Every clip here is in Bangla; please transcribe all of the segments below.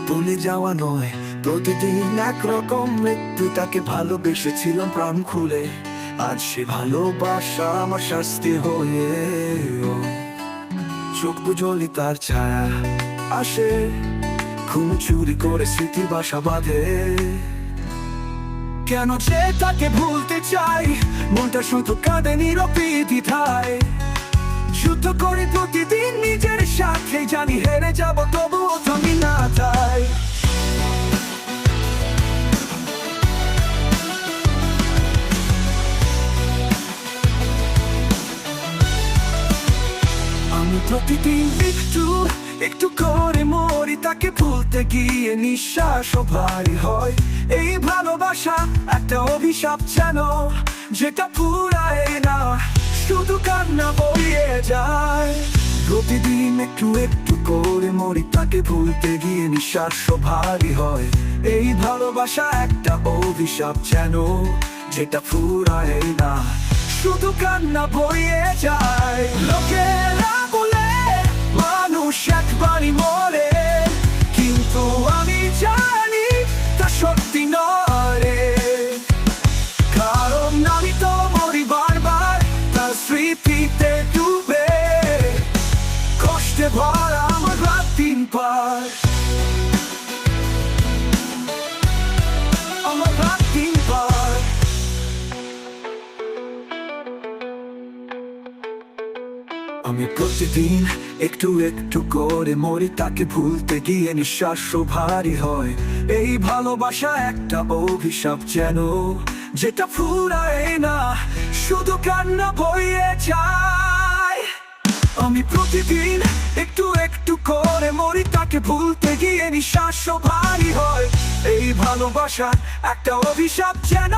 ভুলে যাওয়া নয়, প্রতিদিন একরকম মৃত্যু। তাকে ভালোবেসেছিলাম প্রাণ খুলে, আজ সে ভালোবাসা আমার শাস্তি হয়ে। চোখ বুঝলি তার ছায়া আসে, ঘুম চুরি করে স্মৃতি বাসা বাঁধে। কেন যে তাকে ভুলতে চাই, মনটা শুধু কাঁদে নীরবে দ্বিধায়। যুদ্ধ করে প্রতিদিন নিজের সাথে, জানি হেরে যাব তবুও থামি না তাই। আমি প্রতিদিন একটু একটু করে মরি, তাকে ভুলতে গিয়ে নিঃশ্বাসও ভারী হয়। এই ভালোবাসা একটা অভিশাপ যেন, যেটা ফুরায় না, শুধু কান্না বইয়ে যায়। প্রতিদিন একটু একটু করে মরি, তাকে ভুলতে গিয়ে নিঃশ্বাসও ভারী হয়। এই ভালোবাসা একটা অভিশাপ যেন, যেটা ফুরায় না, শুধু কান্না বইয়ে যায়। লোকেরা বলে মানুষ একবারই মরে, কিন্তু আমি জানি তা সত্যি নয় রে। কারণ আমি তো মরি বারবার তার স্মৃতিতে ডুবে, কষ্টে ভরা আমার রাত দিন পার, আমার রাত দিন পার। আমি প্রতিদিন একটু একটু করে মরি, তাকে ভুলতে গিয়ে নিঃশ্বাসও ভারী হয়। এই ভালোবাসা একটা অভিশাপ যেন, যেটা ফুরায় না, শুধু কান্না বইয়ে যায়। আমি প্রতিদিন একটু একটু করে মরি, তাকে ভুলতে গিয়ে নিঃশ্বাসও ভারী হয়। এই ভালোবাসা একটা অভিশাপ যেন,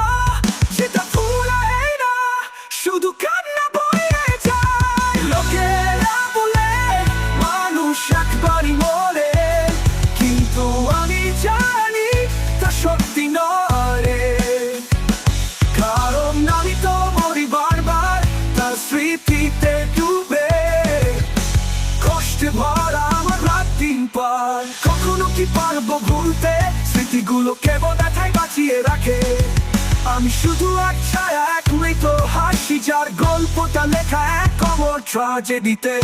যেটা ফুরায় না, শুধু কান্না বইয়ে যায়। লোকেরা বলে মানুষ একবারই মরে, কিন্তু আমি জানি তা সত্যি নয় রে। কারণ আমি তো মরি বারবার তার স্মৃতিতে ডুবে, কষ্টে ভরা আমার রাত দিন পার। কখনো কি পারবো ভুলতে স্মৃতিগুলো, কেবল ব্যথায় বাঁচিয়ে রাখে। আমি শুধু এক ছায়া, এক মৃত হাসি, যার গল্পটা লেখা এক অমর ট্র্যাজেডিতে।